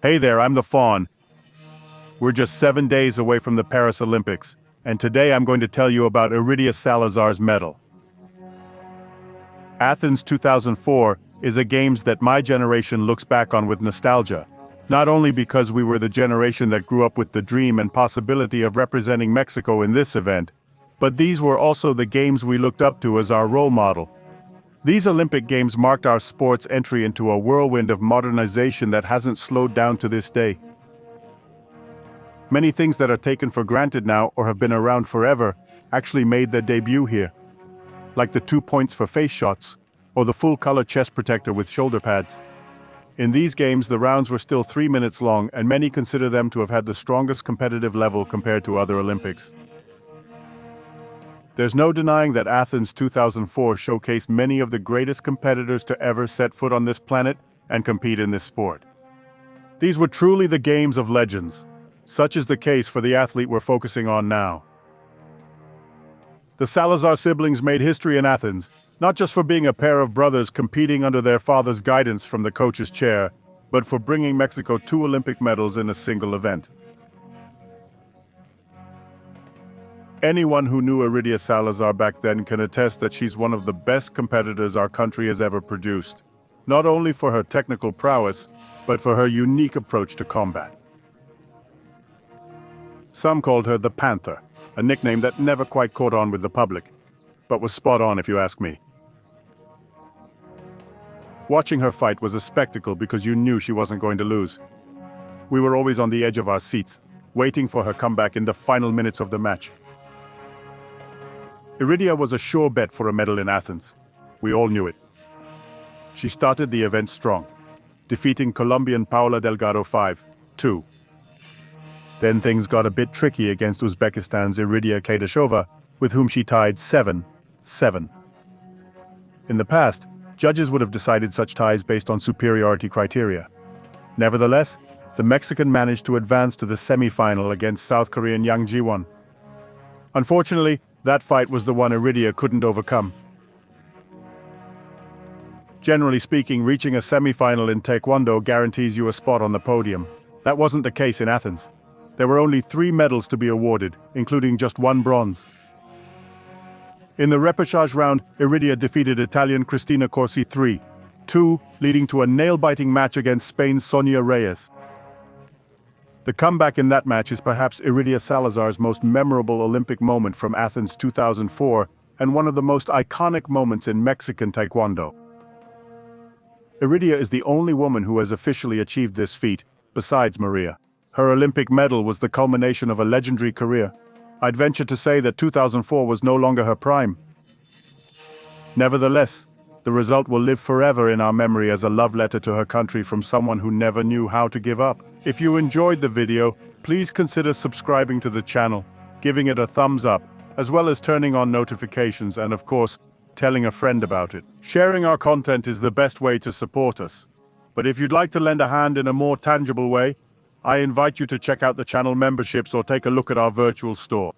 Hey there, I'm the Faun. We're just 7 days away from the Paris Olympics, and today I'm going to tell you about Iridia Salazar's medal. Athens 2004 is a games that my generation looks back on with nostalgia, not only because we were the generation that grew up with the dream and possibility of representing Mexico in this event, but these were also the games we looked up to as our role model. These Olympic Games marked our sport's entry into a whirlwind of modernization that hasn't slowed down to this day. Many things that are taken for granted now or have been around forever actually made their debut here, like the 2 points for face shots, or the full-color chest protector with shoulder pads. In these games, the rounds were still 3 minutes long, and many consider them to have had the strongest competitive level compared to other Olympics. There's no denying that Athens 2004 showcased many of the greatest competitors to ever set foot on this planet and compete in this sport. These were truly the games of legends. Such is the case for the athlete we're focusing on now. The Salazar siblings made history in Athens, not just for being a pair of brothers competing under their father's guidance from the coach's chair, but for bringing Mexico 2 Olympic medals in a single event. Anyone who knew Iridia Salazar back then can attest that she's one of the best competitors our country has ever produced, not only for her technical prowess, but for her unique approach to combat. Some called her the Panther, a nickname that never quite caught on with the public, but was spot on if you ask me. Watching her fight was a spectacle because you knew she wasn't going to lose. We were always on the edge of our seats, waiting for her comeback in the final minutes of the match. Iridia was a sure bet for a medal in Athens. We all knew it. She started the event strong, defeating Colombian Paula Delgado 5-2. Then things got a bit tricky against Uzbekistan's Iridia Kadashova, with whom she tied 7-7. In the past, judges would have decided such ties based on superiority criteria. Nevertheless, the Mexican managed to advance to the semi-final against South Korean Yang Ji-won. Unfortunately, that fight was the one Iridia couldn't overcome. Generally speaking, reaching a semi-final in Taekwondo guarantees you a spot on the podium. That wasn't the case in Athens. There were only 3 medals to be awarded, including just 1 bronze. In the repechage round, Iridia defeated Italian Cristina Corsi 3-2, leading to a nail-biting match against Spain's Sonia Reyes. The comeback in that match is perhaps Iridia Salazar's most memorable Olympic moment from Athens 2004 and one of the most iconic moments in Mexican Taekwondo. Iridia is the only woman who has officially achieved this feat, besides Maria. Her Olympic medal was the culmination of a legendary career. I'd venture to say that 2004 was no longer her prime. Nevertheless, the result will live forever in our memory as a love letter to her country from someone who never knew how to give up. If you enjoyed the video, please consider subscribing to the channel, giving it a thumbs up, as well as turning on notifications and, of course, telling a friend about it. Sharing our content is the best way to support us. But if you'd like to lend a hand in a more tangible way, I invite you to check out the channel memberships or take a look at our virtual store.